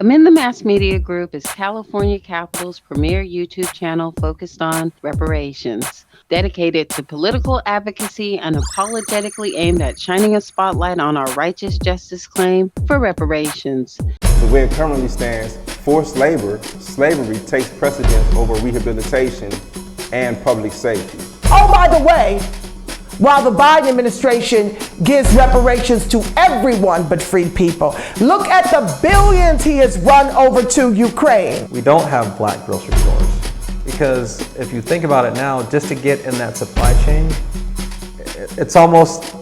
Amend the Mass Media Group is California Capital's premier YouTube channel focused on reparations, dedicated to political advocacy and unapologetically aimed at shining a spotlight on our righteous justice claim for reparations. The way it currently stands, forced labor, slavery takes precedence over rehabilitation and public safety. Oh, by the way, while the Biden administration gives reparations to everyone but free people, look at the billions he has run over to Ukraine. We don't have black grocery stores because if you think about it now, just to get in that supply chain, it's almost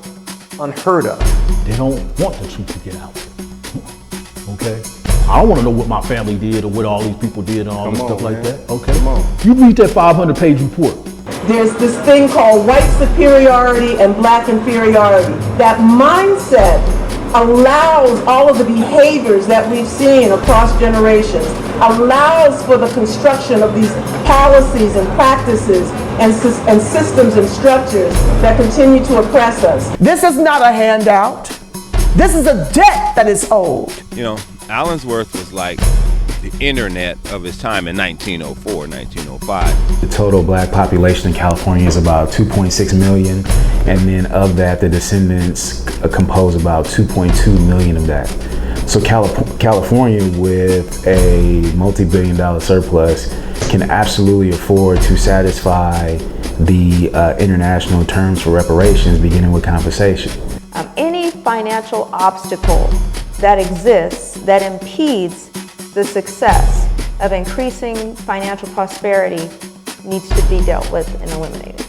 unheard of. They don't want the truth to get out. Okay? I don't want to know what my family did or what all these people did and all this stuff like that. Okay? You read that 500-page report. There's this thing called white superiority and black inferiority. That mindset allows all of the behaviors that we've seen across generations, allows for the construction of these policies and practices and systems and structures that continue to oppress us. This is not a handout. This is a debt that is owed. You know, Allensworth was like the internet of his time in 1904, 1905. The total black population in California is about 2.6 million, and then of that, the descendants compose about 2.2 million of that. So California, with a multi-billion-dollar surplus, can absolutely afford to satisfy the international terms for reparations, beginning with compensation. Any financial obstacle that exists that impedes the success of increasing financial prosperity needs to be dealt with and eliminated.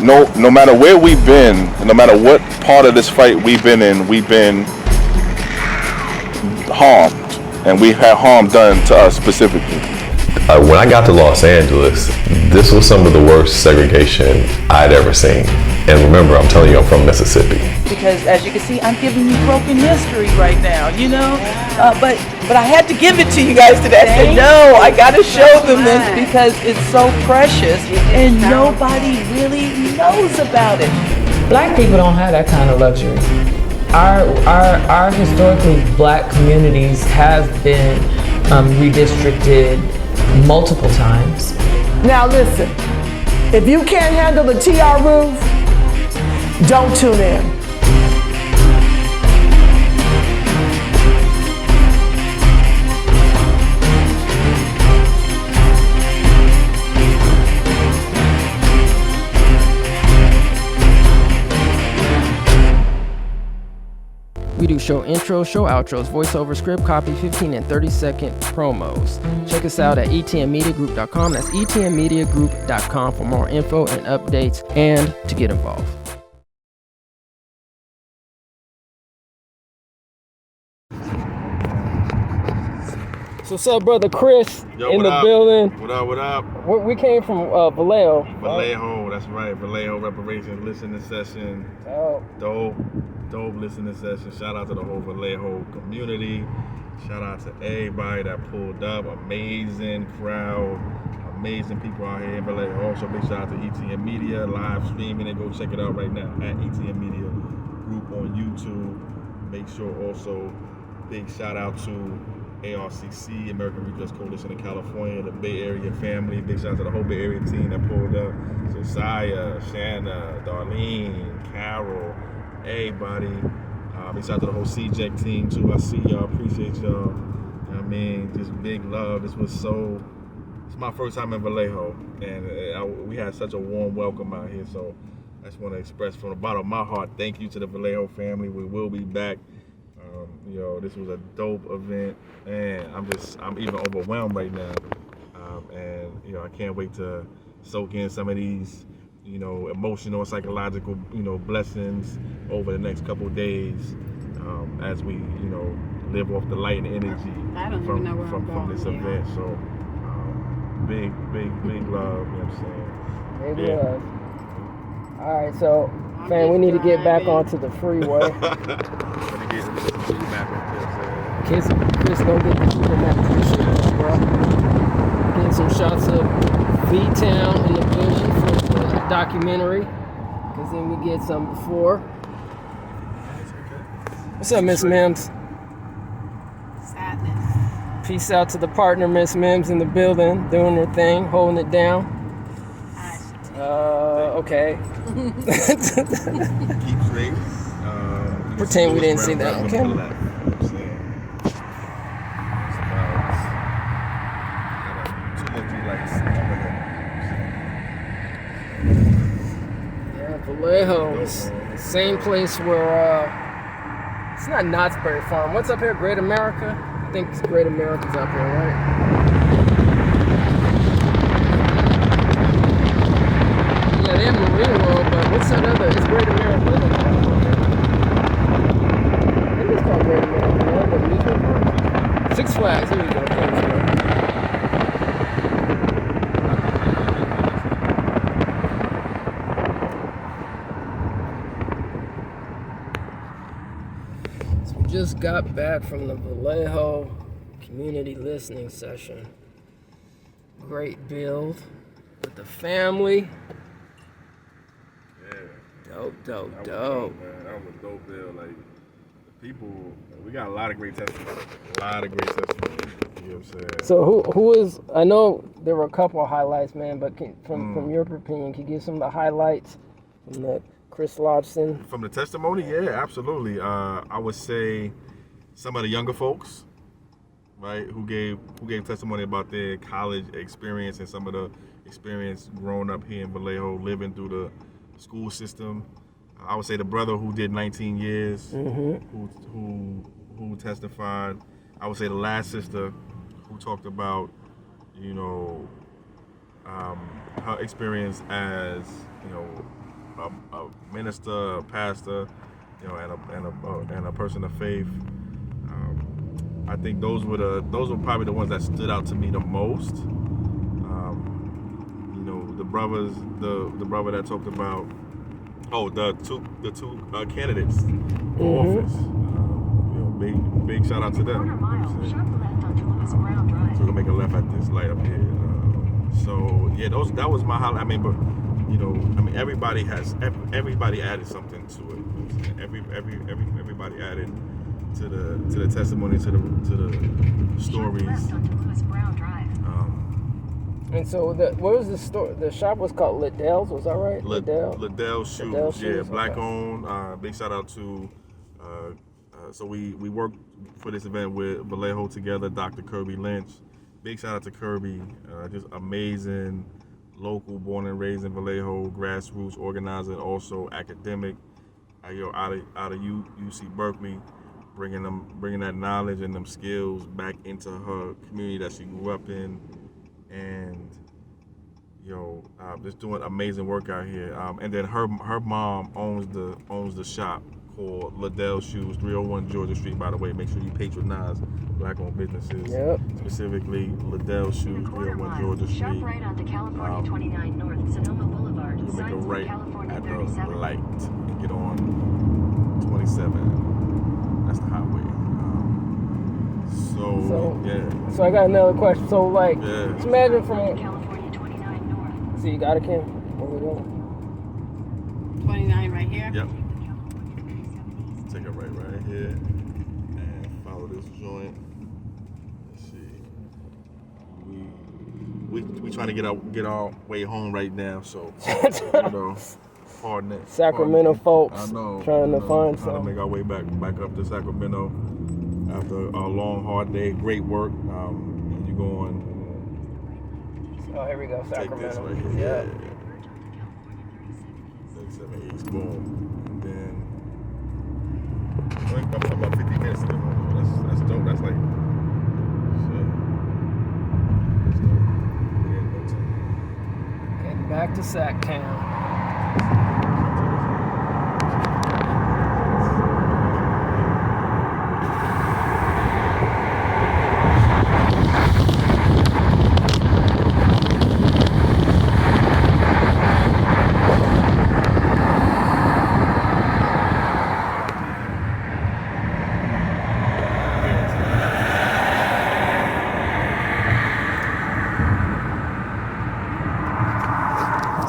No matter where we've been, no matter what part of this fight we've been in, we've been harmed, and we've had harm done to us specifically. When I got to Los Angeles, this was some of the worst segregation I'd ever seen. And remember, I'm telling you, I'm from Mississippi. Because as you can see, I'm giving you broken history right now, you know? But I had to give it to you guys today. I said, no, I got to show them this because it's so precious and nobody really knows about it. Black people don't have that kind of luxury. Our historically black communities have been redistricted multiple times. Now listen, if you can't handle the TR roof, don't tune in. We do show intros, show outros, voiceover, script copy, 15 and 30-second promos. Check us out at etnmediagroup.com. That's etnmediagroup.com for more info and updates and to get involved. So what's up, brother Chris? Yo, in the up? building. What up, what up? We came from Vallejo. Vallejo, that's right. Vallejo Reparations listening session. Dope listening session. Shout out to the whole Vallejo community. Shout out to everybody that pulled up. Amazing crowd. Amazing people out here in Vallejo. Also, big shout out to ETN Media live streaming, and go check it out right now at ETN Media Group on YouTube. Make sure also, big shout out to ARCC, American Redress Coalition in California, the Bay Area family. Big shout out to the whole Bay Area team that pulled up. Josiah, Shanna, Darlene, Carol, everybody. Big shout out to the whole CJEC team too. I see y'all, appreciate y'all. I mean, just big love. It's my first time in Vallejo, and we had such a warm welcome out here. So I just want to express from the bottom of my heart, thank you to the Vallejo family. We will be back. This was a dope event, and I'm even overwhelmed right now. I can't wait to soak in some of these, emotional, psychological, blessings over the next couple of days as we, live off the light and energy from this event. So big love, you know what I'm saying? Big love. All right, so man, we need to get back onto the freeway. Chris gonna get the Google Map t-shirt, bro. Getting some shots of V-Town in the building for the documentary, because then we get some before. What's up, Miss Mims? Sadness. Peace out to the partner, Miss Mims, in the building, doing her thing, holding it down. Okay. Keep straight. Pretend we didn't see that on camera. Yeah, Vallejo. Same place where, it's not Knott's Berry Farm. What's up here? Great America? I think Great America's up here, right? Yeah, they have Marine World, but what's that other? It's Great America. I think it's called Great America. Yeah, the amusement park. Six Flags. Here we go. Thanks, bro. Just got back from the Vallejo Community listening session. Great build with the family. Yeah. Dope. Man. That was a dope build. Like, the people, we got a lot of great testimonies. You know what I'm saying? So who is, I know there were a couple of highlights, man, but from your opinion, can you give some of the highlights from the Chris Lodgson? From the testimony, yeah, absolutely. I would say some of the younger folks, right, who gave testimony about their college experience and some of the experience growing up here in Vallejo, living through the school system. I would say the brother who did 19 years, who testified. I would say the last sister who talked about, you know, her experience as, you know, a minister, a pastor, you know, and a person of faith. I think those were probably the ones that stood out to me the most. You know, the brother that talked about, the two candidates for office. You know, big shout out to them. So we're gonna make a left at this light up here. So yeah, that was my highlight. I mean, but you know, I mean, everybody added something to it. Everybody added to the testimony, to the stories. And so what was the store? The shop was called Liddell's, was that right? Liddell Shoes, yeah, black okay. owned. Big shout out to. So we worked for this event with Vallejo together, Dr. Kirby Lynch. Big shout out to Kirby, just amazing. Local, born and raised in Vallejo, grassroots organizer, also academic. Out of UC Berkeley, bringing that knowledge and them skills back into her community that she grew up in, and just doing amazing work out here. And then her mom owns the shop called Liddell Shoes, 301 Georgia Street. By the way, make sure you patronize black-owned businesses. Yep. Specifically, Liddell Shoes, 301 Georgia Street. Shop right onto California 29 North Sonoma Boulevard. You make a Signs right California at the 37. light and get on 27. That's the highway. So I got another question. So Yeah. just imagine from California 29 North. So you got it, Kim? What we doing? 29 right here. Yep. Take a right here and follow this joint. Let's see. We trying to get our way home right now, so pardon it. Sacramento folks I know, trying to find trying to make our way back up to Sacramento after a long, hard day. Great work. And you go on. Oh, here we go, Take this Sacramento. right here. Yeah. 37 East, boom, and then I'm about 50 minutes to the home. That's dope. That's like shit. That's dope. Yeah, no time. Heading back to Sacktown.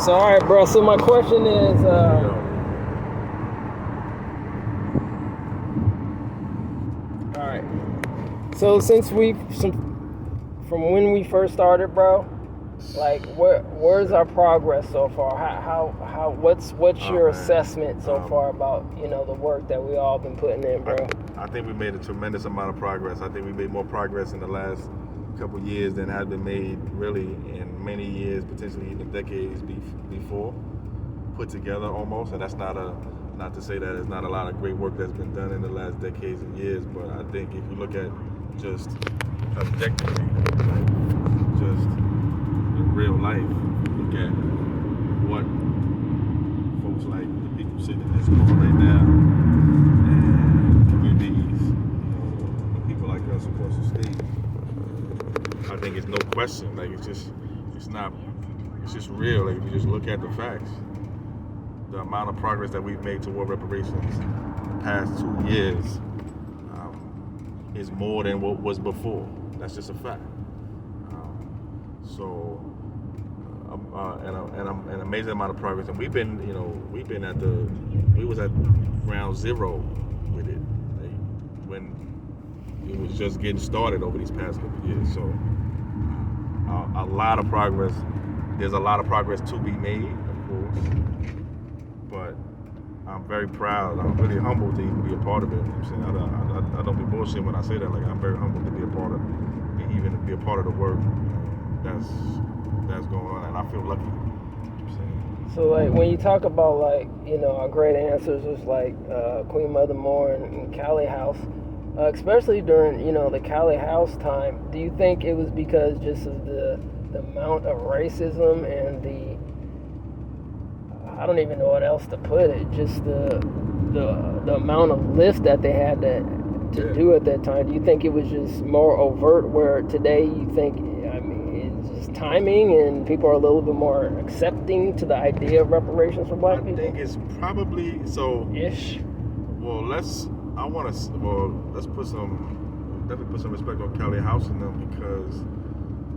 So, all right, bro. So my question is, all right. So since from when we first started, bro? Like, where's our progress so far? What's your assessment so far about the work that we all been putting in, bro? I think we made a tremendous amount of progress. I think we made more progress in the last couple of years than had been made really in many years, potentially even decades before, put together almost. And that's not to say that there's not a lot of great work that's been done in the last decades and years, but I think if you look at just objectively, like just in real life, look at what folks like the people sitting in this room right now and communities, the people like us across the state, I think it's no question. Like it's just real. Like if you just look at the facts, the amount of progress that we've made toward reparations in the past 2 years is more than what was before. That's just a fact. An amazing amount of progress, and we was at ground zero with it, like, when it was just getting started over these past couple of years. So a lot of progress. There's a lot of progress to be made, of course, but I'm very proud. I'm really humbled to even be a part of it. You know what I'm saying? I don't be bullshit when I say that. Like, I'm very humbled to be a part of, even to be a part of the work that's going on, and I feel lucky. So, like, when you talk about, like, our great ancestors like Queen Mother Moore and Cali House, especially during, the Cali House time, do you think it was because just of the amount of racism and I don't even know what else to put it, just the amount of lift that they had to do at that time? Do you think it was just more overt, where today you think, it's just timing and people are a little bit more accepting to the idea of reparations for black people? I think it's probably so. Ish. Well, let's put some respect on Cali House in them, because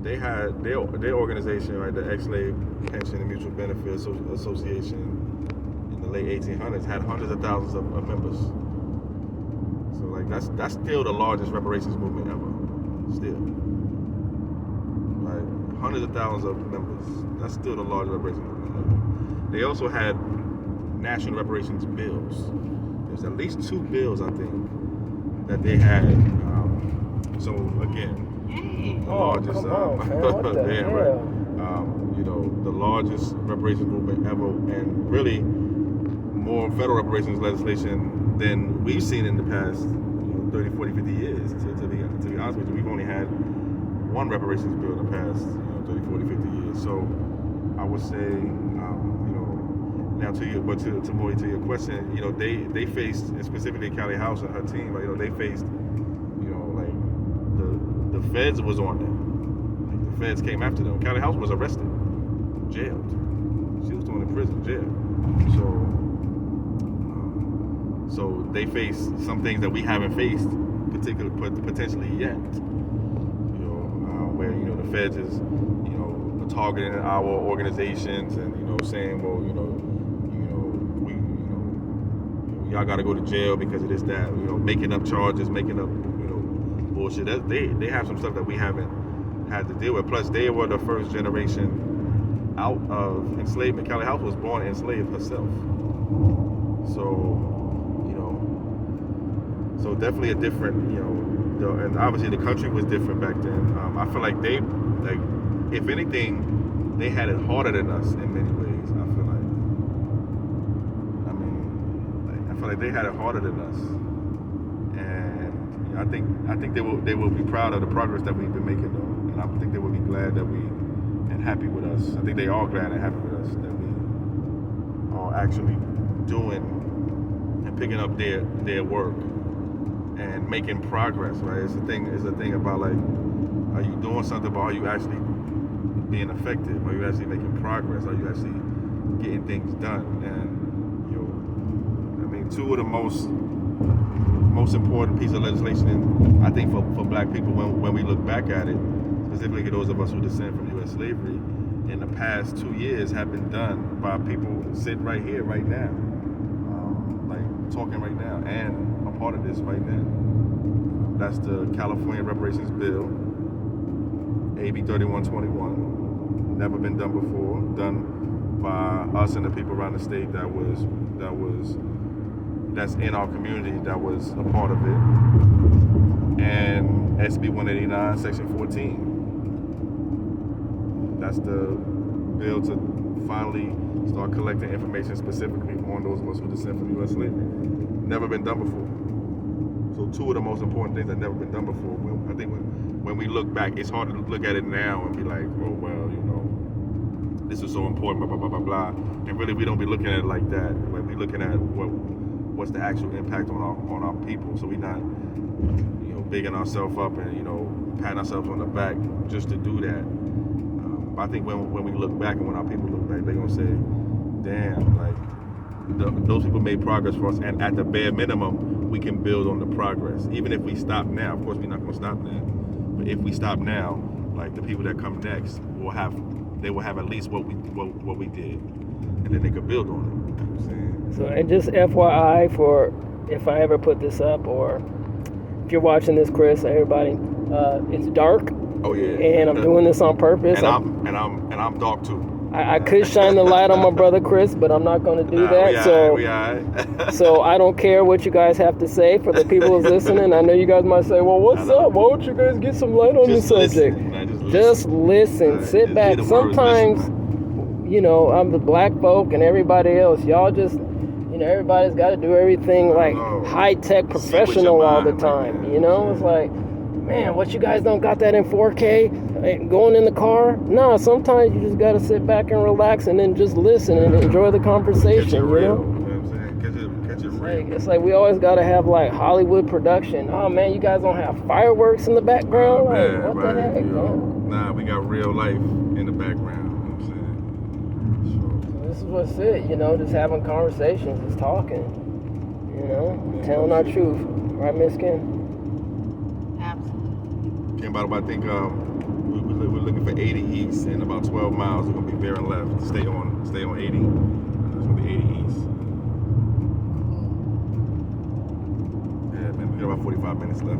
they had their organization, right, the Ex-Slave Pension and Mutual Benefit Association, in the late 1800s, had hundreds of thousands of members. So, like, that's still the largest reparations movement ever, still. Right, hundreds of thousands of members. That's still the largest reparations movement ever. They also had national reparations bills. There's at least 2 bills, I think, that they had. So again, the largest, come on, man. What the hell? The largest reparations movement ever, and really more federal reparations legislation than we've seen in the past 30, 40, 50 years. To be honest with you, we've only had one reparations bill in the past 30, 40, 50 years. So I would say, now to your question, they faced, and specifically Cali House and her team, they faced, like the feds was on them. Like, the feds came after them. Cali House was arrested, jailed. She was thrown in prison, jailed. So they faced some things that we haven't faced, potentially yet. Where the feds is, targeting our organizations and saying, well, y'all got to go to jail because of this, that, making up charges, making up, bullshit. They have some stuff that we haven't had to deal with. Plus, they were the first generation out of enslavement. Cali House was born enslaved herself. So definitely a different, and obviously the country was different back then. I feel like if anything, they had it harder than us in many ways. I feel like they had it harder than us, and I think they will be proud of the progress that we've been making, though, and I think they will be glad that and happy with us. I think they are glad and happy with us that we are actually doing and picking up their work and making progress, right? It's a thing about, like, are you doing something, but are you actually being effective? Are you actually making progress? Are you actually getting things done? And two of the most important pieces of legislation, I think, for black people when we look back at it, specifically those of us who descend from U.S. slavery, in the past 2 years have been done by people sitting right here, right now, like talking right now, and a part of this right now. That's the California Reparations Bill, AB 3121. Never been done before. Done by us and the people around the state that's in our community that was a part of it. And SB 189, Section 14. That's the bill to finally start collecting information specifically on those of us who descend from U.S. slavery. Never been done before. So two of the most important things that never been done before. I think when we look back, it's hard to look at it now and be like, oh, well, you know, this is so important, blah, blah, blah, blah, blah. And really, we don't be looking at it like that. When we're looking at what's the actual impact on our people. So we're not, you know, bigging ourselves up and, you know, patting ourselves on the back just to do that. But I think when we look back and when our people look back, they're going to say, damn, like, those people made progress for us. And at the bare minimum, we can build on the progress. Even if we stop now, of course, we're not going to stop now. But if we stop now, like, the people that come next will have at least what we did. And then they could build on it. You know what I'm saying? So, and just FYI for if I ever put this up or if you're watching this, Chris, everybody, it's dark. Oh yeah. And I'm doing this on purpose. And I'm dark too. I could shine the light on my brother Chris, but I'm not going to do that. So I don't care what you guys have to say for the people who's listening. I know you guys might say, well, what's up? Why don't you guys get some light on the subject? Just listen. Sit back. Sometimes, you know, I'm the black folk and everybody else. Y'all just, you know, everybody's got to do everything like high-tech professional all the time. You know, it's like, man, what, you guys don't got that in 4K going in the car? No, sometimes you just got to sit back and relax and then just listen and enjoy the conversation, you know? You know what I'm saying? Catch it real. It's like we always got to have like Hollywood production. Oh man, you guys don't have fireworks in the background? Man, like, what the heck, man? Nah, we got real life in the background. You know what I'm saying? So this is what's it, you know, just having conversations, just talking, you know, telling our truth. Right, Miss Kim? Came out about, I think we're looking for 80 east and about 12 miles. We're gonna be veering left. Stay on 80. It's gonna be 80 east. Yeah, man, we got about 45 minutes left.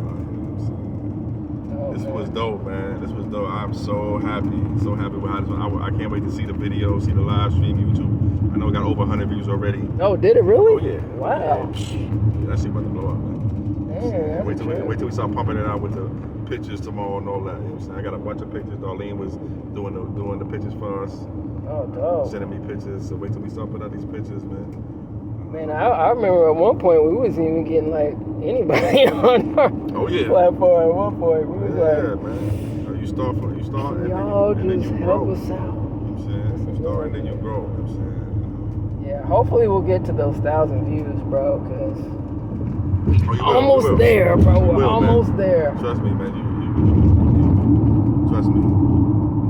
This was dope, man. This was dope. I'm so happy with how this went. I can't wait to see the video, see the live stream, YouTube. I know it got over 100 views already. Oh, did it really? Oh yeah. Wow. Yeah, that shit about to blow up, man. Man, wait till we start pumping it out with the pictures tomorrow and all that. You know what I'm saying? I got a bunch of pictures. Darlene was doing the pictures for us. Oh, dope. Sending me pictures. So wait till we start putting out these pictures, man. Man, I remember at one point we was even getting like anybody on our platform. At one point we was like, man. You start and y'all then just you help grow. us out. You know what I'm saying? You start and then you grow. You know what I'm saying? Yeah, hopefully we'll get to those 1,000 views, bro, because almost there, bro. We're almost man. there. Trust me, man. You trust me.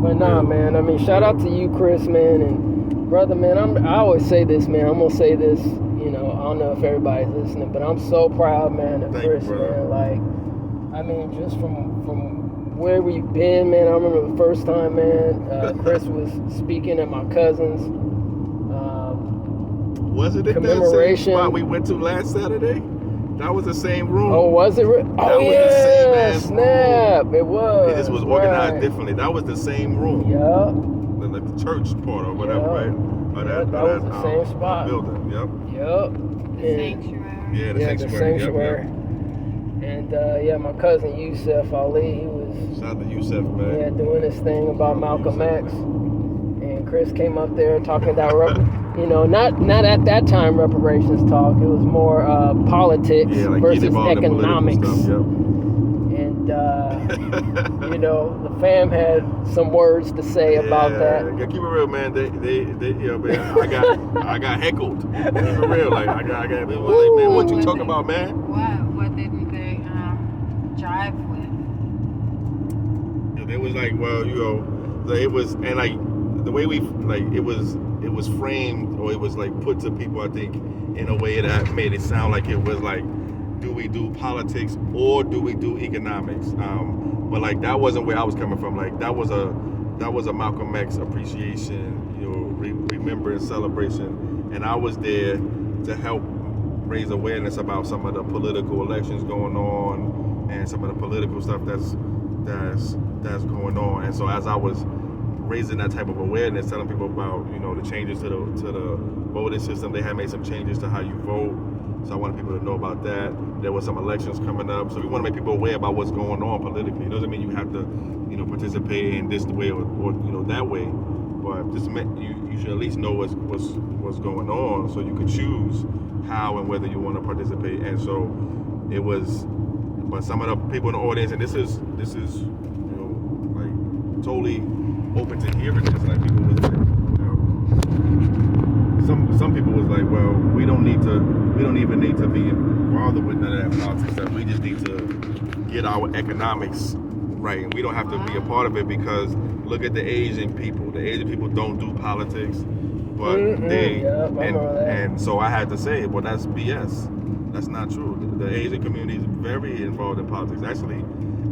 But nah, man. I mean, shout out to you, Chris, man, and brother, man. I always say this, man. I'm gonna say this. You know, I don't know if everybody's listening, but I'm so proud, man, of Chris, man. Like, I mean, just from where we've been, man. I remember the first time, man. Chris was speaking at my cousin's. Was it in that same spot we went to last Saturday? That was the same room. Oh, was it? Oh, yeah, snap. It was. Yeah, this was organized differently. That was the same room. Yeah. Like the church part or whatever, right? Or that was the same spot. Building, Yep. Yeah, the sanctuary. Yep. And yeah, my cousin Yusef Ali, he was. Shout out to Yusef, man. Yeah, doing his thing about Malcolm X. And Chris came up there talking about, you know, not at that time reparations talk. It was more politics versus economics. And you know, the fam had some words to say about that. Yeah, keep it real, man. They yeah, man. I got heckled. Keep it real, like I got. It was like, man, what you talking about, man? What didn't they jive with? It was like, well, you know, it was, and like the way we like it was framed, or it was like put to people, I think, in a way that made it sound like it was like, do we do politics or do we do economics? But like that wasn't where I was coming from. Like that was a Malcolm X appreciation, you know, remembrance, celebration, and I was there to help raise awareness about some of the political elections going on and some of the political stuff that's that's going on. And so as I was raising that type of awareness, telling people about, you know, the changes to the voting system, they had made some changes to how you vote. So I wanted people to know about that. There were some elections coming up, so we want to make people aware about what's going on politically. It doesn't mean you have to, you know, participate in this way or you know, that way, but just you should at least know what's going on, so you can choose how and whether you want to participate. And so it was, but some of the people in the audience, and this is you know, like totally open to hearing this. Like people was like, you know, some people was like, well, we don't even need to be bothered with none of that politics stuff. We just need to get our economics right, and we don't have to be a part of it, because look at the Asian people. The Asian people don't do politics, but and so I had to say, well, that's BS. That's not true. The Asian community is very involved in politics. Actually,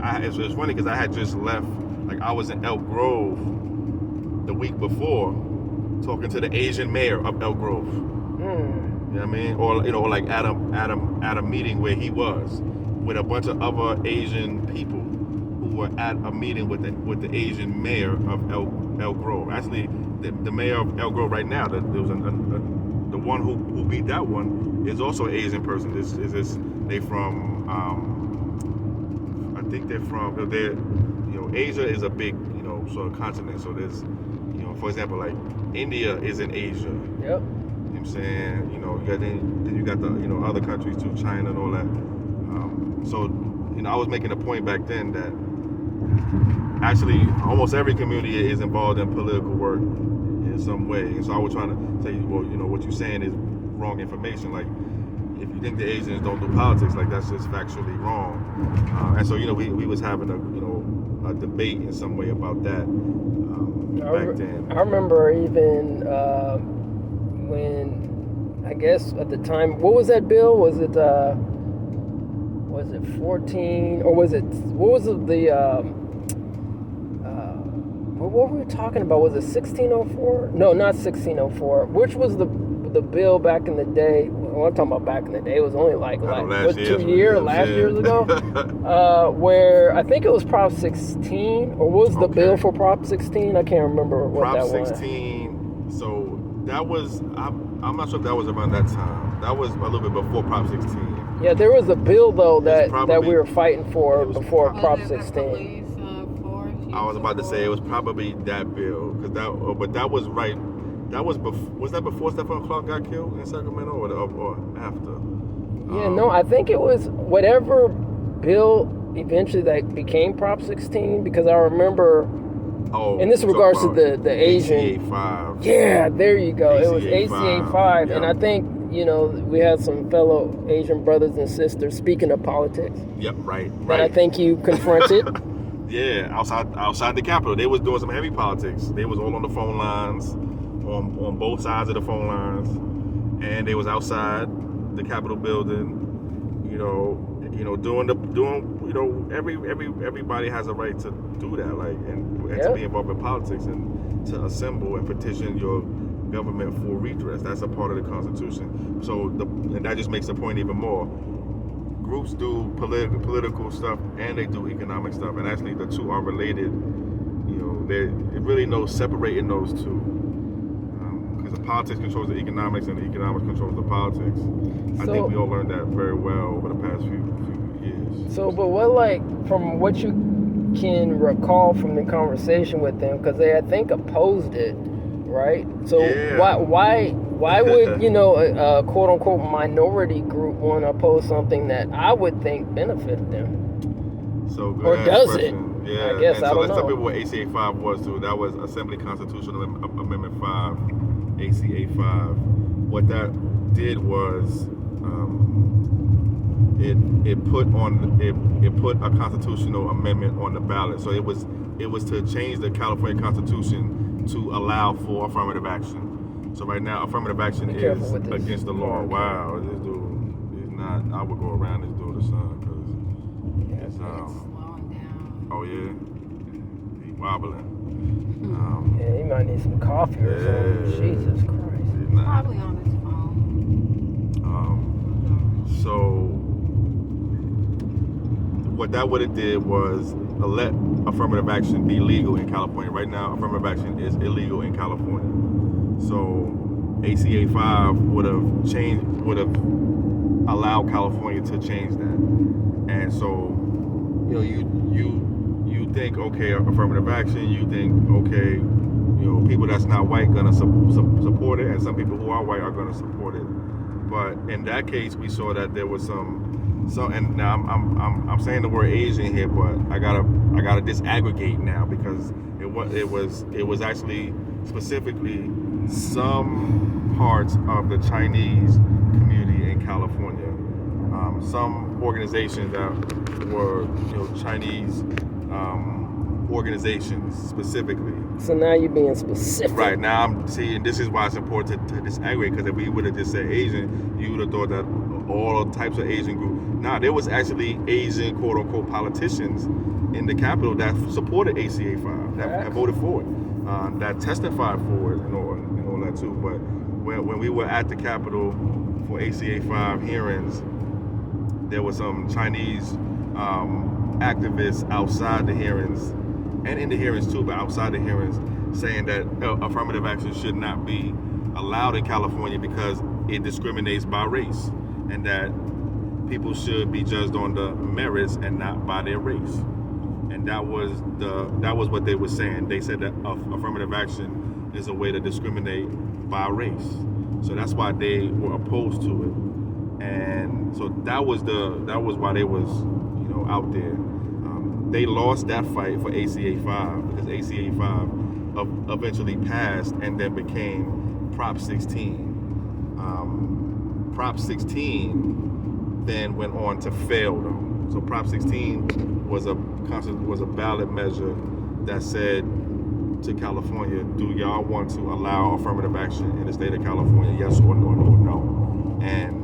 it's funny because I had just left. Like I was in Elk Grove the week before, talking to the Asian mayor of Elk Grove. You know what I mean? Or you know, like at a meeting where he was with a bunch of other Asian people who were at a meeting with the Asian mayor of Elk Grove. Actually, the mayor of Elk Grove right now, there was the one who beat that one is also an Asian person. They from I think they're from, you know, Asia is a big, you know, sort of continent. So there's, you know, for example, like India is in Asia. Yep. You know what I'm saying? You know, then you got the, you know, other countries too, China and all that. So, you know, I was making a point back then that actually almost every community is involved in political work in some way. And so I was trying to tell you, well, you know, what you're saying is wrong information. Like, if you think the Asians don't do politics, like that's just factually wrong. And so, you know, we was having a, you know, a debate in some way about that back then. I remember even when, I guess at the time, what was that bill? Was it 14, or was it, what was what were we talking about? Was it 1604? No, not 1604. Which was the bill back in the day? Well, I'm talking about back in the day. It was only like last years ago, where I think it was Prop 16, or was the bill for Prop 16? I can't remember what that was. Prop 16. So that was, I'm not sure if that was around that time. That was a little bit before Prop 16. Yeah, there was a bill though that we were fighting for before Prop 16. I was about to say it was probably that bill, but that was right. That was that before Stephon Clark got killed in Sacramento, or after? Yeah, no, I think it was whatever bill eventually that became Prop 16, because I remember. Oh, in this regards to the Asian. ACA 5. Yeah, there you go. It was ACA 5, yeah. And I think, you know, we had some fellow Asian brothers and sisters, speaking of politics. Yep, right. That I think you confronted. Yeah, outside the Capitol, they was doing some heavy politics. They was all on the phone lines, on both sides of the phone lines, and they was outside the Capitol building. You know, doing you know, everybody has a right to do that, like, and to be involved in politics and to assemble and petition your government for redress. That's a part of the Constitution. So and that just makes the point even more. Groups do political stuff and they do economic stuff, and actually the two are related. You know, there's really no separating those two, because the politics controls the economics and the economics controls the politics. I think we all learned that very well over the past few years. So, but what, like, from what you can recall from the conversation with them, because they, I think, opposed it, right? So why would, you know, a quote unquote minority group want to oppose something that I would think benefited them? So good. Or does it? Yeah, I guess and I so don't let's know. tell people what ACA 5 was too. That was Assembly Constitutional Amendment 5, ACA 5. What that did was it put a constitutional amendment on the ballot. So it was to change the California Constitution to allow for affirmative action. So right now, affirmative action is against the law. Wow, this dude is not. I would go around this dude or something, because it's slowing down. Oh yeah, he's wobbling. Yeah, he might need some coffee or something. Jesus Christ. He's probably on his phone. So what that would have did was let affirmative action be legal in California. Right now, affirmative action is illegal in California. So ACA 5 would have allowed California to change that. And so, you know, you think, okay, affirmative action, you think, okay, you know, people that's not white gonna support it, and some people who are white are gonna support it. But in that case, we saw that there was some, and now I'm saying the word Asian here, but I gotta disaggregate now, because it was actually specifically some parts of the Chinese community in California, some organizations that were, you know, Chinese organizations specifically. So now you're being specific. Right, now I'm seeing, this is why it's important to disaggregate, because if we would have just said Asian, you would have thought that all types of Asian groups. Now, there was actually Asian, quote unquote, politicians in the Capitol that supported ACA 5, that voted for it, that testified for it and all that too. But when we were at the Capitol for ACA 5 hearings, there were some Chinese activists outside the hearings, and in the hearings too, but outside the hearings, saying that affirmative action should not be allowed in California because it discriminates by race, and that people should be judged on the merits and not by their race. And that was what they were saying. They said that affirmative action is a way to discriminate by race. So that's why they were opposed to it. And so that was why they was, you know, out there. They lost that fight for ACA 5 because ACA 5 eventually passed and then became Prop 16. Prop 16 then went on to fail though. So Prop 16 was a ballot measure that said to California, do y'all want to allow affirmative action in the state of California, yes or no? And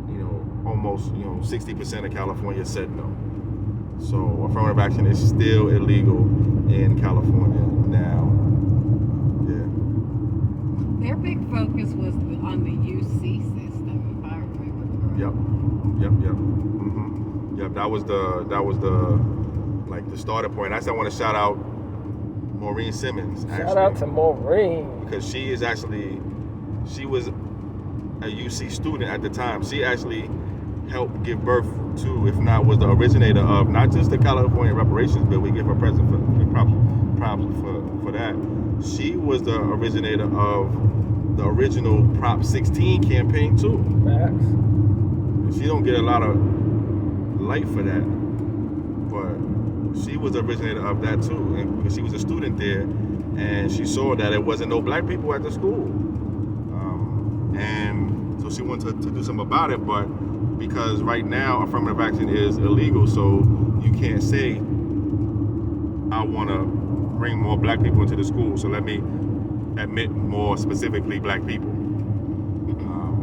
you know, almost, you know, 60% of California said no. So affirmative action is still illegal in California now. Yeah. Their big focus was on the UC system, if I remember correctly. Yep. Yep. That was the like the starter point. I want to shout out Maureen Simmons. Actually, shout out to Maureen, because she was a UC student at the time. She actually helped give birth to, if not was the originator of, not just the California Reparations Bill. We give her props for that. She was the originator of the original Prop 16 campaign too. Facts. She don't get a lot of light for that, but she was the originator of that too, and because she was a student there, and she saw that there wasn't no black people at the school, and so she wanted to do something about it. But because right now affirmative action is illegal, so you can't say, I want to bring more black people into the school, so let me admit more specifically black people.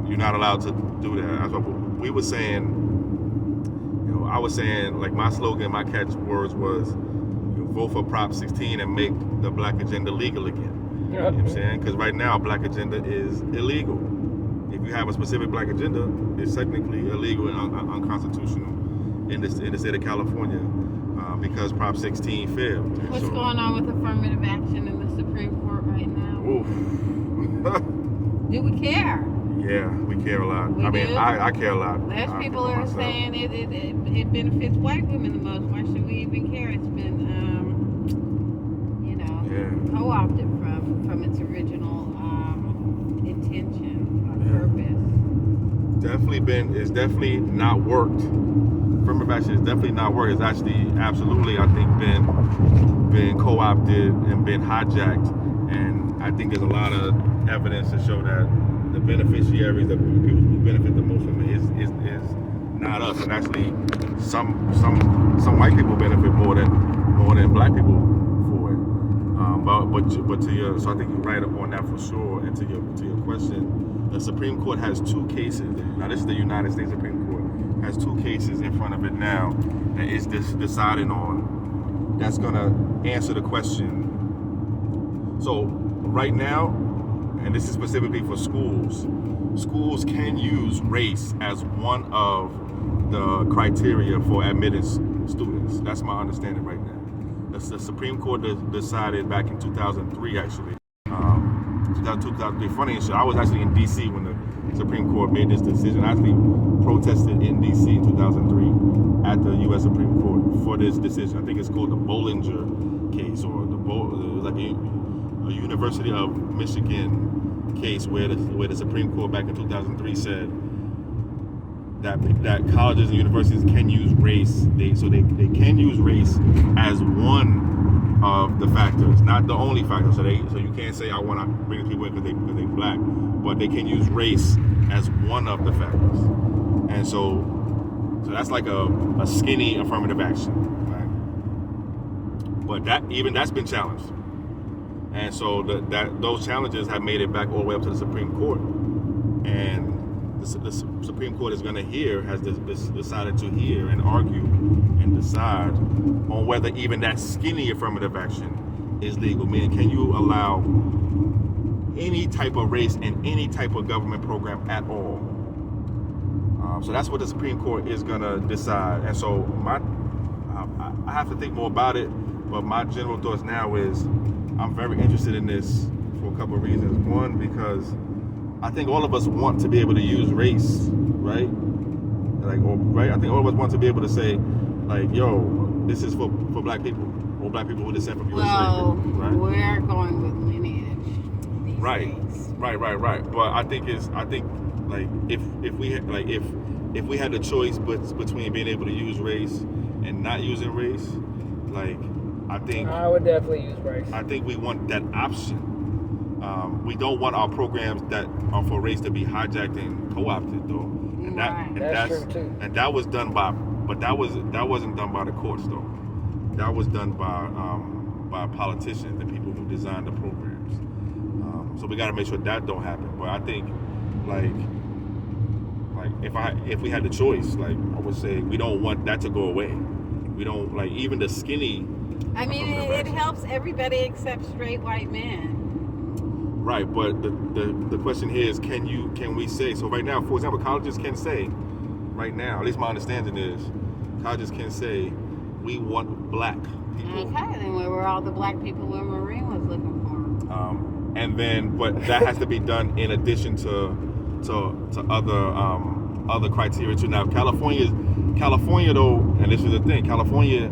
You're not allowed to do that. That's what we were saying. You know, I was saying, like, my slogan, my catchwords was, you know, vote for Prop 16 and make the black agenda legal again. You know what I'm saying? Because right now, black agenda is illegal. If you have a specific black agenda, it's technically illegal and unconstitutional in the state of California because Prop 16 failed. What's going on with affirmative action in the Supreme Court right now? Oof. Do we care? Yeah, we care a lot. We do? I care a lot. Less people are saying it benefits white women the most. Why should we even care? It's been, co-opted from its original intention or purpose. It's definitely not worked. Affirmative action has definitely not worked. It's actually absolutely, I think, been co-opted and been hijacked. And I think there's a lot of evidence to show that the beneficiaries, the people who benefit the most from it, is not us. And actually, some white people benefit more than black people for it. But to your, so I think you're right on that for sure. And to your question, the Supreme Court has two cases. Now this is the United States Supreme Court, has two cases in front of it now that it's deciding on. That's gonna answer the question. So right now, and this is specifically for schools. Schools can use race as one of the criteria for admitting students. That's my understanding right now. The Supreme Court decided back in 2003, actually. 2003. Funny and shit, I was actually in D.C. when the Supreme Court made this decision. I actually protested in D.C. in 2003 at the U.S. Supreme Court for this decision. I think it's called the Bollinger case, or like a University of Michigan case where the Supreme Court back in 2003 said that colleges and universities can use race. They can use race as one of the factors, not the only factor. So you can't say I want to bring people in because they black, but they can use race as one of the factors. And so that's like a skinny affirmative action, right? But that's been challenged, and so those challenges have made it back all the way up to the Supreme Court, and the Supreme Court has decided to hear and argue and decide on whether even that skinny affirmative action is legal. Meaning, can you allow any type of race in any type of government program at all? So that's what the Supreme Court is gonna decide. And so I have to think more about it, but my general thoughts now is I'm very interested in this for a couple of reasons. One, because I think all of us want to be able to use race, right? I think all of us want to be able to say, like, yo, this is for black people, or black people who descend from U.S. slavery, right? We're going with lineage these right, days. Right. But I think like if we had the choice between being able to use race and not using race, like I would definitely use race. I think we want that option. We don't want our programs that are for race to be hijacked and co-opted, though. And that's true too. And that was done that wasn't done by the courts, though. That was done by politicians and people who designed the programs. So we got to make sure that don't happen. But I think, like if we had the choice, like I would say, we don't want that to go away. We don't like even the skinny. I mean, it helps everybody except straight white men. Right, but the question here is, can we say, so right now, for example, colleges can say, right now, at least my understanding is, colleges can say, we want black people. Okay, then where were all the black people when Maureen was looking for them? And then, but that has to be done in addition to other criteria too. Now, California though, and this is the thing, California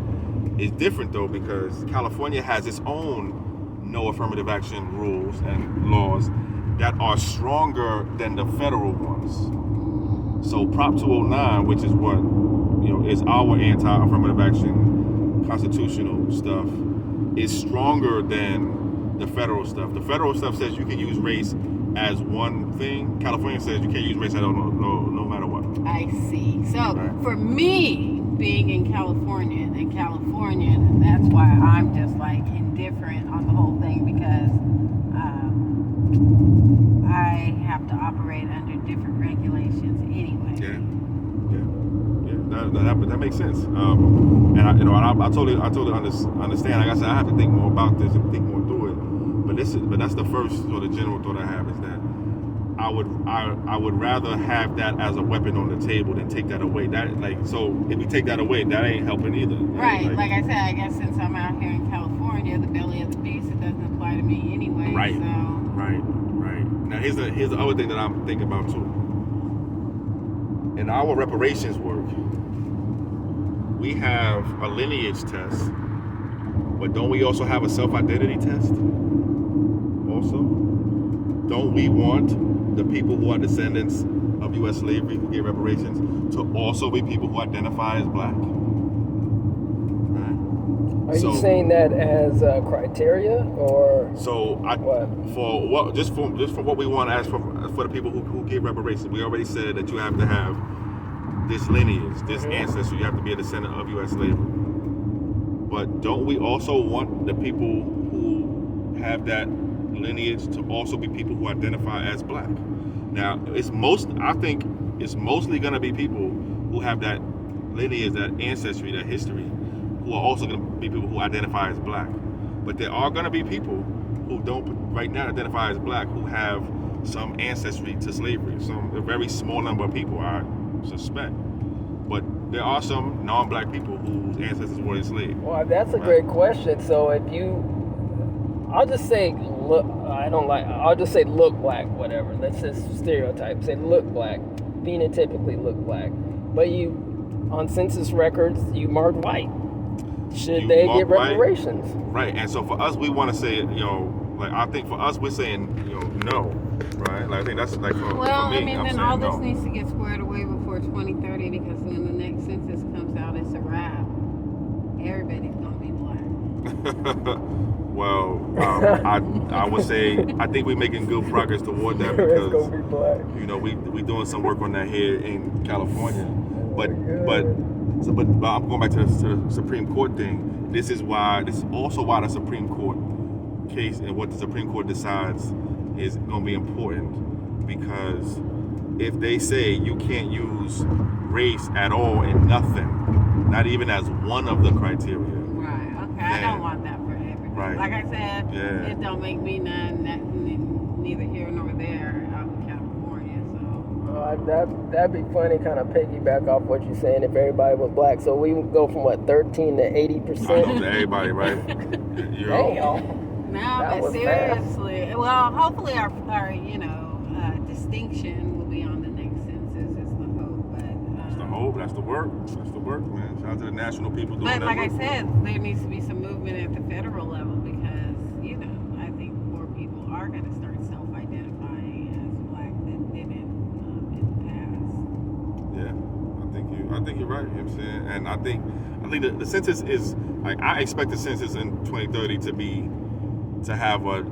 is different though, because California has its own no affirmative action rules and laws that are stronger than the federal ones. So Prop 209, which is what is our anti-affirmative action constitutional stuff, is stronger than the federal stuff. The federal stuff says you can use race as one thing. California says you can't use race at all, no matter what. I see. So for me, being in California, and that's why I'm just like indifferent on the whole thing, because I have to operate under different regulations anyway. Yeah. That makes sense. And I totally understand. Like I said, I have to think more about this and think more through it. But that's the first sort of general thought I have, is that I would rather have that as a weapon on the table than take that away. So if we take that away, that ain't helping either. Right. Like I said, I guess since I'm out here in California, the belly of the beast, it doesn't apply to me anyway. Right. So. Right. Now here's the other thing that I'm thinking about too. In our reparations work, we have a lineage test, but don't we also have a self-identity test? Also, don't we want the people who are descendants of U.S. slavery who get reparations to also be people who identify as black? Are you saying that as a criteria, or just for what we want to ask for the people who get reparations? We already said that you have to have this lineage, this ancestry. You have to be a descendant of U.S. slavery. But don't we also want the people who have that lineage to also be people who identify as black? Now, I think it's mostly going to be people who have that lineage, that ancestry, that history, who are also going to be people who identify as black. But there are going to be people who don't right now identify as black who have some ancestry to slavery. A very small number of people, I suspect. But there are some non-black people whose ancestors were enslaved. Well, that's a great question. So if you, I'll just say look. I'll just say look black. Whatever. Let's just stereotype. Say look black. Phenotypically look black. But you, on census records, you marked white. Should they get reparations? Right. And so for us, we want to say, like I think for us, we're saying, no. Right. Like I think that's like for me. I mean, then all this no. needs to get squared away before 2030, because when the next census comes out, it's a wrap. Everybody's gonna be black. Well, I would say I think we're making good progress toward that because we doing some work on that here in California. But I'm going back to the Supreme Court thing. This is also why the Supreme Court case and what the Supreme Court decides is going to be important, because if they say you can't use race at all in nothing, not even as one of the criteria. Right. Okay. I don't want that for everything. Right. Like I said, it don't make me neither here nor there out in California. So that'd be funny. Kind of piggyback off what you're saying. If everybody was black, so we would go from what 13 to 80%. I know everybody, right? Damn. No, but seriously. Well, hopefully our distinction will be on the next census. Is the hope, but that's the hope. That's the work. That's the work, man. Shout out to the national people doing that. But like work. I said, there needs to be some movement at the federal level, because I think more people are going to start self-identifying as black that didn't in the past. Yeah, I think you're right. You know what I'm saying, and I think the census is like, I expect the census in 2030 to have a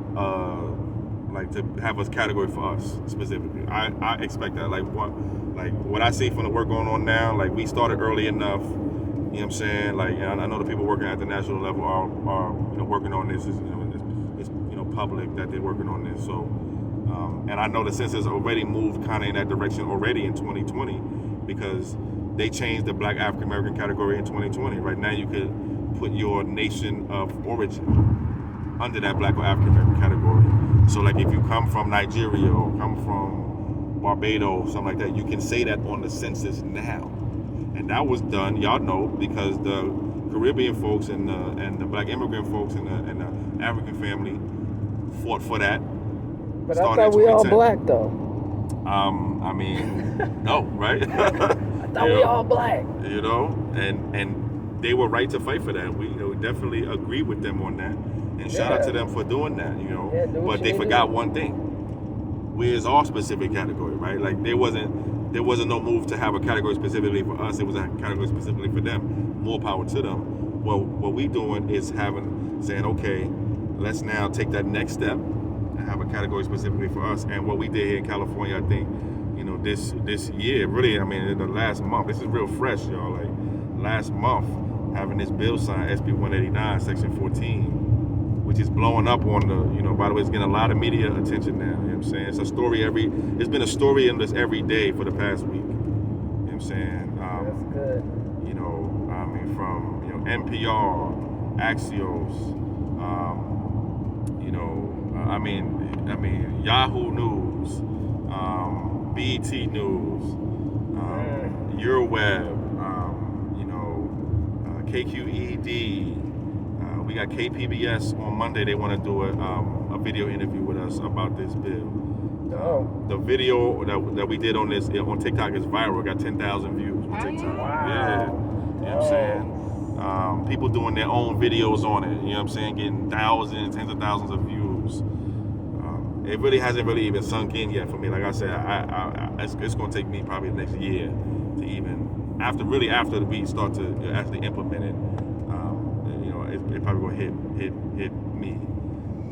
category for us specifically. I expect that. Like what I see from the work going on now, like we started early enough. You know what I'm saying? Like, and I know the people working at the national level are working on this. It's public that they're working on this. So, and I know the census already moved kind of in that direction already in 2020, because they changed the Black African American category in 2020. Right now, you could put your nation of origin under that Black or African American category. So like if you come from Nigeria or come from Barbados, something like that, you can say that on the census now. And that was done, y'all know, because the Caribbean folks and the Black immigrant folks and the African family fought for that. But I thought we all black though. I mean, no, right? I thought we all black. And they were right to fight for that. We definitely agree with them on that. And shout out to them for doing that, but they forgot one thing. Where's our specific category, right? Like there wasn't no move to have a category specifically for us. It was a category specifically for them. More power to them. Well, what we doing is saying, okay, let's now take that next step and have a category specifically for us. And what we did here in California, I think, this year, really, I mean, in the last month, this is real fresh, y'all. Like last month, having this bill signed, SB 189, Section 14. Which is blowing up on by the way, it's getting a lot of media attention now. You know what I'm saying? It's a story there's been a story in this every day for the past week. You know what I'm saying? That's good. I mean, from, NPR, Axios, I mean, Yahoo News, BET News, Euroweb, KQED, we got KPBS on Monday. They want to do a video interview with us about this bill. The video that we did on TikTok is viral. Got 10,000 views on TikTok. Wow. Yeah. You know what I'm saying? People doing their own videos on it. You know what I'm saying? Getting thousands, tens of thousands of views. It really hasn't even sunk in yet for me. Like I said, it's going to take me probably the next year to even after we start to actually implement it. It probably gonna hit me,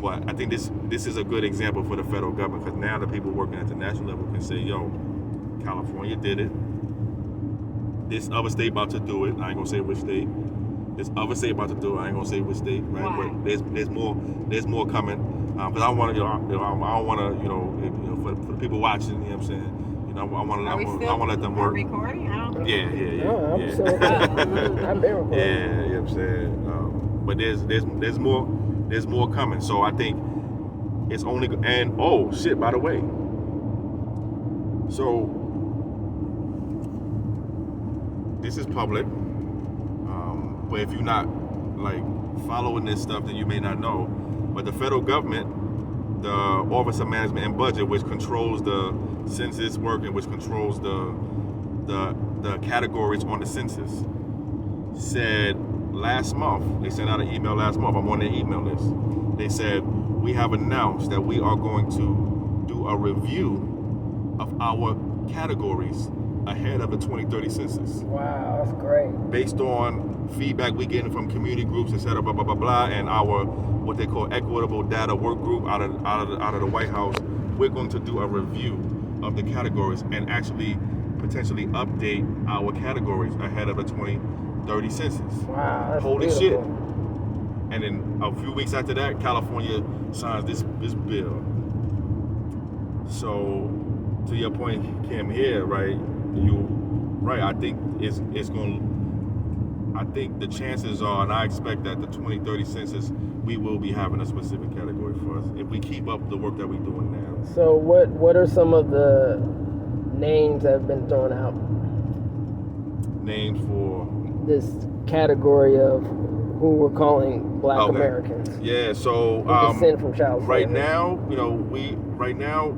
but I think this is a good example for the federal government, because now the people working at the national level can say, "Yo, California did it. This other state about to do it. I ain't gonna say which state. This other state about to do it. I ain't gonna say which state, right? Why? But there's more coming. Because I want to, I don't want to, for the people watching, you know what I'm saying. I want to let them work. Recording? I don't know. Yeah. I'm so I've been recording. Yeah, you know what I'm saying. But there's more coming. So I think it's only, and oh shit, by the way. So this is public, but if you're not like following this stuff, then you may not know. But the federal government, the Office of Management and Budget, which controls the census work and which controls the categories on the census, said last month, they sent out an email last month, I'm on their email list. They said, we have announced that we are going to do a review of our categories ahead of the 2030 census. Wow, that's great. Based on feedback we getting from community groups, et cetera, blah, blah, blah, blah, and our, what they call equitable data work group out of the White House, we're going to do a review of the categories and actually potentially update our categories ahead of the 2030 census. Wow, that's Holy beautiful. shit. And then a few weeks after that, California signs this bill. So, to your point, Kim, here, right? I think it's going. I think the chances are, and I expect that the 2030 census, we will be having a specific category for us if we keep up the work that we're doing now. So what are some of the names that have been thrown out? Names for this category of who we're calling Black Americans. Yeah, so descend from child slavery. right now,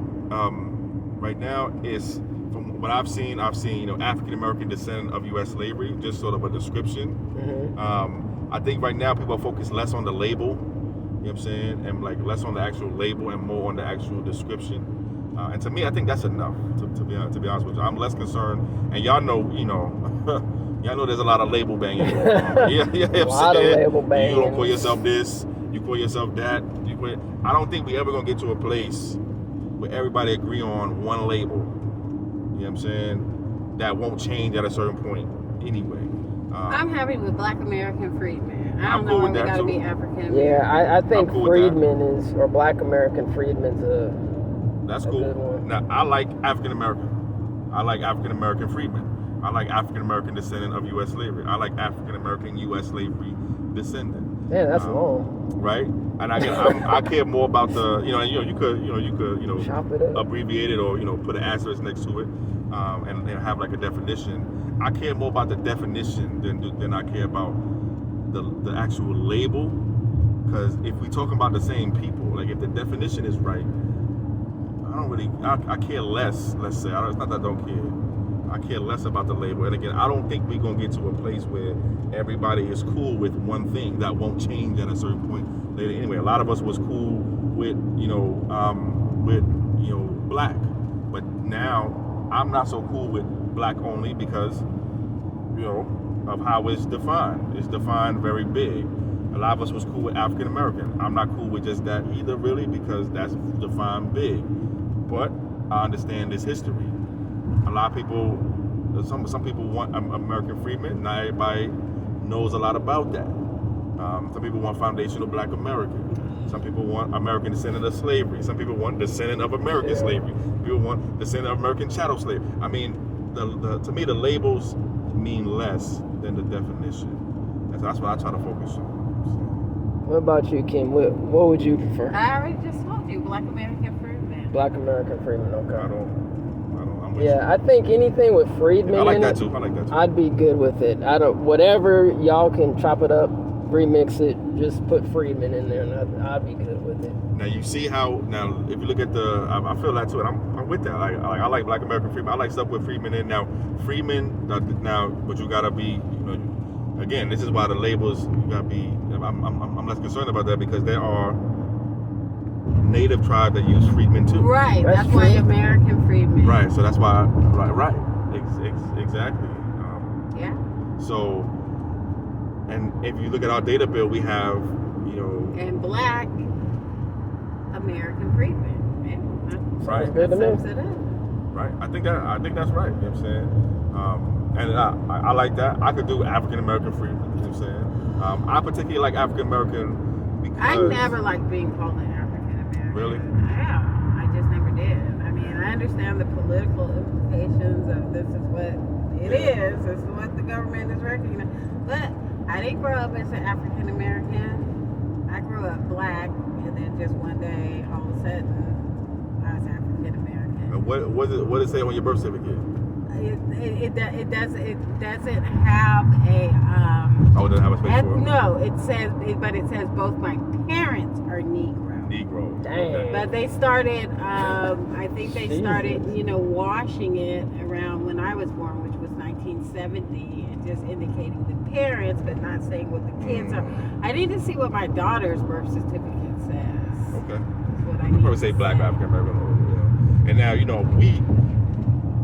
right now is, from what I've seen, African American descendant of U.S. slavery, just sort of a description. Mm-hmm. I think right now people are focused less on the label, you know what I'm saying, and like less on the actual label and more on the actual description. And to me, I think that's enough. To be honest with you, I'm less concerned. And y'all know, y'all know there's a lot of label banging. A lot of label banging. You don't call yourself this, you call yourself that. I don't think we ever gonna get to a place where everybody agree on one label. You know what I'm saying? That won't change at a certain point anyway. I'm happy with Black American freedmen. I don't know cool why with we that gotta too. be African American. Yeah, I think cool with freedmen is, or Black American freedmen's That's cool. Now, I like African American. I like African American freedmen. I like African American descendant of U.S. slavery. I like African American U.S. slavery descendant. Yeah, that's long. Right? And I care more about the, you could chop it up, abbreviate it, or put an asterisk next to it, and have like a definition. I care more about the definition than I care about the actual label. Because if we talking about the same people, like if the definition is right, I care less, let's say. It's not that I don't care. I care less about the label. And again, I don't think we're going to get to a place where everybody is cool with one thing that won't change at a certain point later. Anyway, a lot of us was cool with, black. But now, I'm not so cool with black only because, of how it's defined. It's defined very big. A lot of us was cool with African American. I'm not cool with just that either, really, because that's defined big. But I understand this history. A lot of people, some people want American freedmen. Not everybody knows a lot about that. Some people want foundational Black American. Some people want American descendant of slavery. Some people want descendant of American slavery. People want descendant of American chattel slavery. I mean, to me, the labels mean less than the definition. And so that's what I try to focus on. What about you, Kim? What would you prefer? I already just told you, Black American freedmen. Black American freedmen, okay. I'm with Yeah, I think anything with freedmen I like in that it, too. I like that too. I'd be good with it. Whatever y'all can chop it up, remix it, just put freedmen in there, and I'd be good with it. Now you see how, if you look at I feel that too, and I'm with that. I like Black American freedmen. I like stuff with freedmen in. Now freedmen, but you gotta be, again, this is why the labels, you gotta be. I'm less concerned about that because there are native tribes that use freedmen too. Right. That's why American freedmen. Right. So that's why. Right. Exactly. Yeah. So, and if you look at our data bill, we have, and Black American freedmen. Right. That sums it up. Right. I think that's right. You know what I'm saying? And I like that. I could do African American freedmen. You know what I'm saying? I particularly like African American because I never liked being called an African American. Really? Yeah. I just never did. I mean, I understand the political implications of this is what it is. This is what the government is recognizing. But I didn't grow up as an African American. I I grew up black, and then just one day, all of a sudden, I was African American. And what does it say on your birth certificate? It doesn't have a Oh, it doesn't have a space for it? no. It says both my parents are Negro. Negro. Dang. Okay. But they started, I think they started, washing it around when I was born, which was 1970, and just indicating the parents, but not saying what the kids are. I need to see what my daughter's birth certificate says. Okay. That's what I You need probably to say black African American. And now,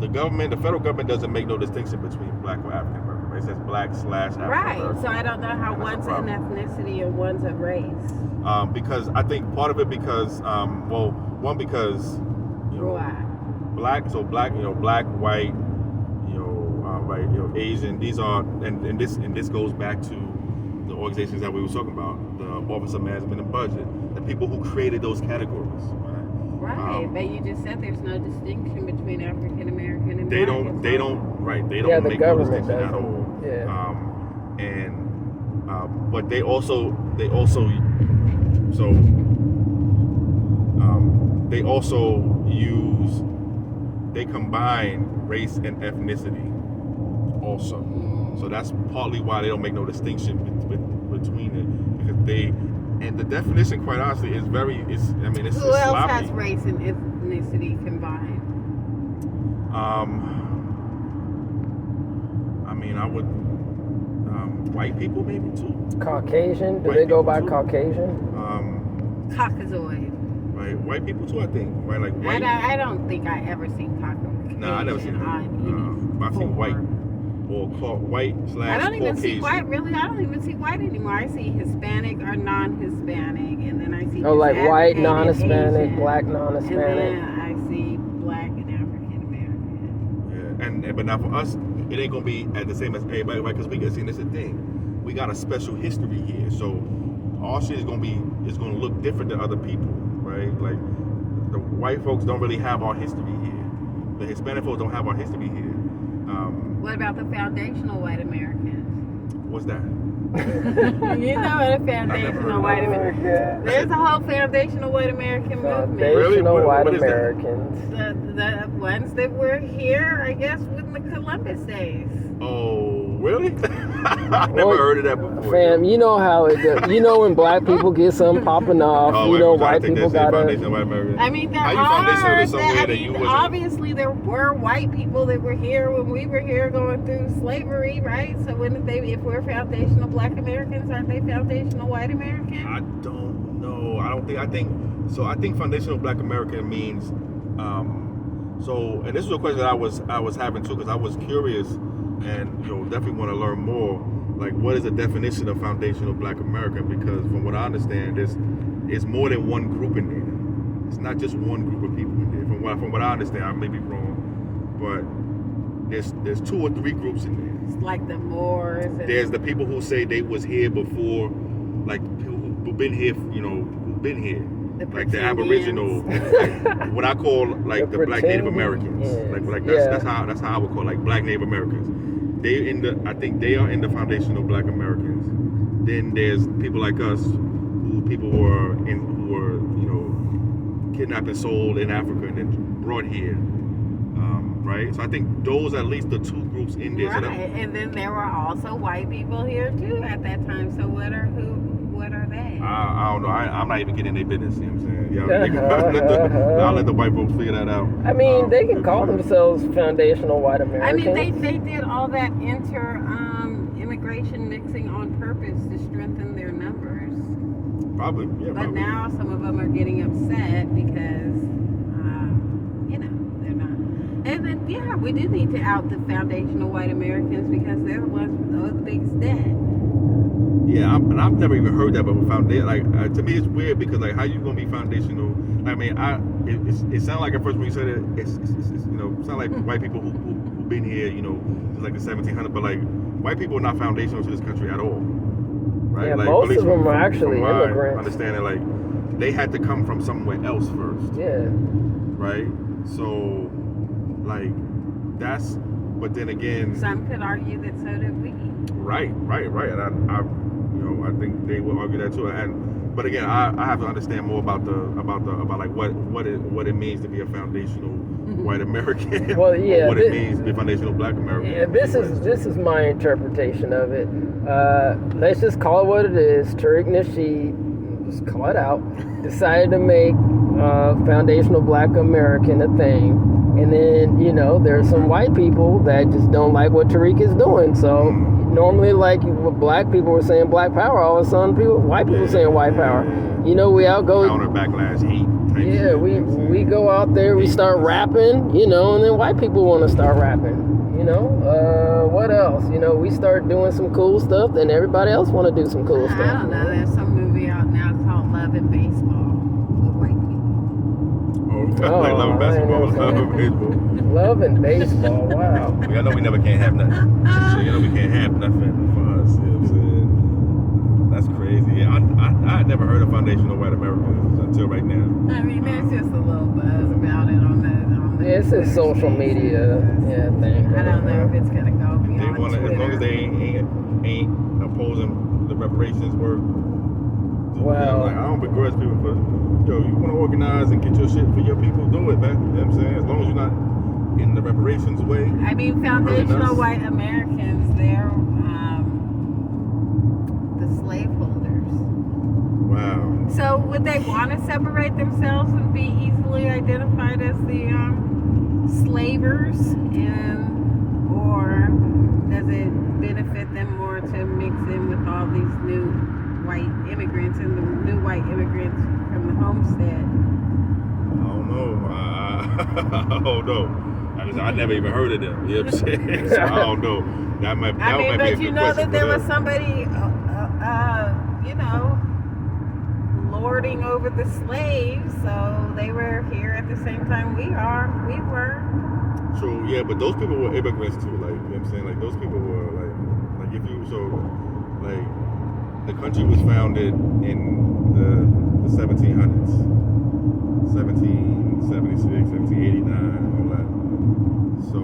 the federal government doesn't make no distinction between black or African American. It says black / African Right. American. So I don't know how one's an ethnicity and one's a race. Because I think part of it because because black, so black, black, white, right, Asian. These are and this goes back to the organizations that we were talking about, the Office of Management and Budget, the people who created those categories. Right, but you just said there's no distinction between African American and They black. don't Yeah, the make no government distinction at doesn't. all. Yeah. But they also they combine race and ethnicity also. So that's partly why they don't make no distinction between it, because and the definition, quite honestly, is it's Who else sloppy. has race and ethnicity combined? I would white people maybe too. Caucasian? Do White they go by people too. Caucasian? Caucasoid. Right, white people too, I think. Right, like white. I don't think I ever seen Caucasian. No, I never seen that. on But I think white or white / I don't even see Caucasian. white. Really, I don't even see white anymore. I see Hispanic or non-Hispanic, and then I see Oh, like white, African and non-Hispanic, Asian, black, and non-Hispanic. then I see black and African American. Yeah, but now for us, it ain't gonna be at the same as everybody, right? Because this is the thing, we got a special history here, so our shit is gonna look different than other people, right? Like the white folks don't really have our history here. The Hispanic folks don't have our history here. What about the foundational white Americans? What's that? You know what a foundational white American. There's a whole foundational white American movement. Foundational white what is that? Americans. The ones that were here, I guess, with the Columbus days. Oh, really? I never heard of that before. Fam, you know how it goes. You know when black people get something popping off, white people gotta. I mean, there How you are. foundational to somewhere that you wasn't? Obviously, there were white people that were here when we were here going through slavery, right? So wouldn't they, if we're foundational black Americans, aren't they foundational white Americans? I don't know. I think foundational black American means and this was a question that I was having too, because I was curious and definitely want to learn more. Like, what is the definition of foundational black American? Because from what I understand, it's more than one group in there. It's not just one group of people in there. From what I understand, I may be wrong, but there's 2 or 3 groups in there. It's like the Moors. There's the people who say they was here before, like people who've been here, who've been here. Like the Aboriginal, like what I call like the Black Native Americans, like that's how I would call like Black Native Americans. I think they are in the foundational Black Americans. Then there's people like us, who were kidnapped and sold in Africa and then brought here, right? So I think those are at least the 2 groups in there. Right, So and then there were also white people here too at that time. So what are they? I don't know. I'm not even getting in their business. You know what I'm saying? I'll let the white folks figure that out. I mean, they can call themselves foundational white Americans. I mean, they did all that immigration mixing on purpose to strengthen their numbers. Probably, yeah. But now some of them are getting upset because, they're not. And then, we do need to out the foundational white Americans because they're the ones with the biggest debt. Yeah, and I've never even heard that before. To me, it's weird because like, how you gonna be foundational? I mean, it sounded like at first when you said it, it sound like white people who've been here, since like the 1700s, but like white people are not foundational to this country at all, right? Yeah, like, most at least of them are actually from my immigrants. understanding, like they had to come from somewhere else first. Yeah. Right. So, like but then again, Some could argue that so did we. Right. And I think they will argue that too. But again, I have to understand more about like what it means to be a foundational white American. Well, yeah, what it means to be a foundational Black American. Yeah, this is my interpretation of it. Let's just call it what it is. Tariq Nasheed, just call it out, decided to make foundational Black American a thing. And then, there's some white people that just don't like what Tariq is doing. So normally, like Black people were saying Black Power, all of a sudden white people saying white power. We all go counter backlash, hate. Yeah, we go out there, we start rapping, and then white people want to start rapping. What else? We start doing some cool stuff, then everybody else want to do some cool stuff. I don't know. There's some movie out now called Love and Baseball with white people. Oh, like Love and Basketball, Love and Baseball. Love and Baseball, wow. I know we never can't have nothing. So, we can't have nothing for us. You know what I'm saying? That's crazy. Yeah, I had never heard of foundational white Americans until right now. I mean, there's just a little buzz about it on the it's a social media thing. I don't know if it's gonna go beyond They want Twitter. as long as they ain't opposing the reparations work. Wow. Like, I don't begrudge people for you want to organize and get your shit for your people, do it, man. You know what I'm saying? As long as you're not in the reparations way. I mean, foundational white Americans, they're the slaveholders. Wow. So would they want to separate themselves and be easily identified as the slavers, or does it benefit them more to mix in with all these new white immigrants and the new white immigrants from the homestead? I don't know. I never even heard of them. You know what I'm saying? So I don't know. That might be a good question that there for was them. somebody, lording over the slaves, so they were here at the same time we were. True, yeah, but those people were immigrants too, like, you know what I'm saying? Like, those people were, like if you, the country was founded in the 1700s, 1776, 1789, all that. So,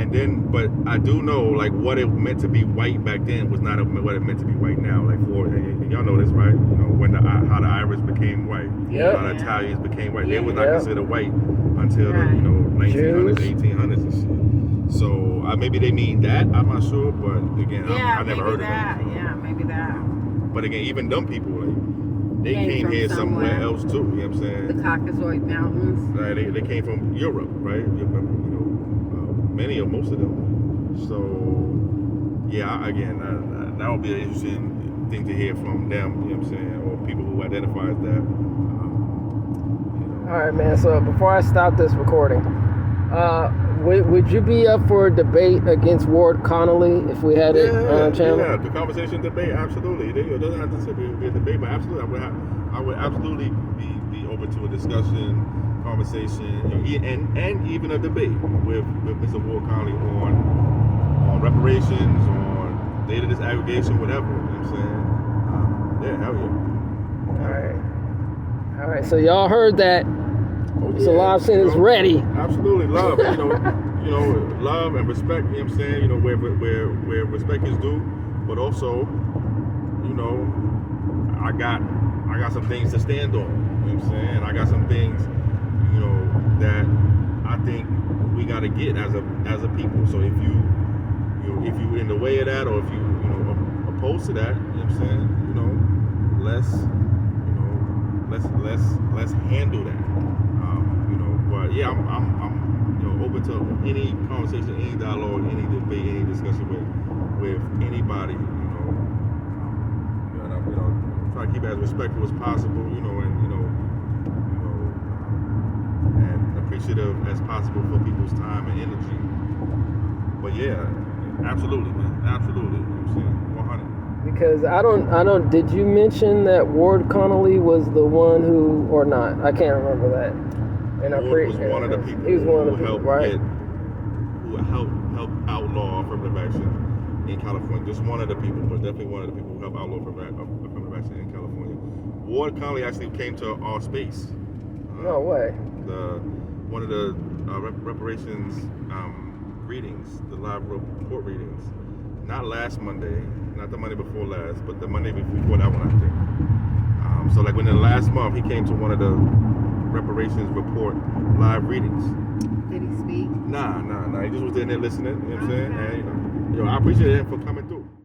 and then, but I do know, like, what it meant to be white back then was not what it meant to be white now. Like, and y'all know this, right? When how the Irish became white, how the Italians became white. They was not considered white until the 1900s, 1800s and shit. So maybe they mean that. I'm not sure, but again, I never heard of that. Yeah, maybe that. But again, even dumb people, like, they came here somewhere else too. You know what I'm saying? The Caucasoid Mountains. Right, they came from Europe, right? Most of them. So, yeah, again, that would be an interesting thing to hear from them, you know what I'm saying, or people who identify as that. All right, man, so before I stop this recording, would you be up for a debate against Ward Connolly if we had it on the channel? Yeah, the conversation debate, absolutely. It doesn't have to be a debate, but absolutely, I would absolutely be open to a discussion, conversation, and even a debate with Mr. Ward Connolly on reparations, on data disaggregation, whatever. You know what I'm saying? Hell yeah. All right. So y'all heard that. So Live Sin is ready. Absolutely, love. Love and respect. You know what I'm saying? Where respect is due, but also, I got some things to stand on. You know what I'm saying? I got some things, that I think we got to get as a people. So if you in the way of that, or if you opposed to that, you know what I'm saying? Let's handle that. But yeah, I'm open to any conversation, any dialogue, any debate, any discussion with anybody. And I'm try to keep it as respectful as possible. And appreciative as possible for people's time and energy. But yeah, absolutely, man, absolutely. You know what I'm saying? 100. Because I don't. Did you mention that Ward Connolly was the one who, or not? I can't remember that. And Ward was one of the people. He was one of the people, right? Who helped outlaw affirmative action in California. Just one of the people, but definitely one of the people who helped outlaw affirmative action in California. Ward Connolly actually came to our space. No way. One of the reparations readings, the live report readings. not last Monday, not the Monday before last, but the Monday before that one, I think. So like when the last month, he came to one of the reparations report live readings. Did he speak? Nah. He just was in there listening. You know what I'm saying? And, I appreciate him for coming through.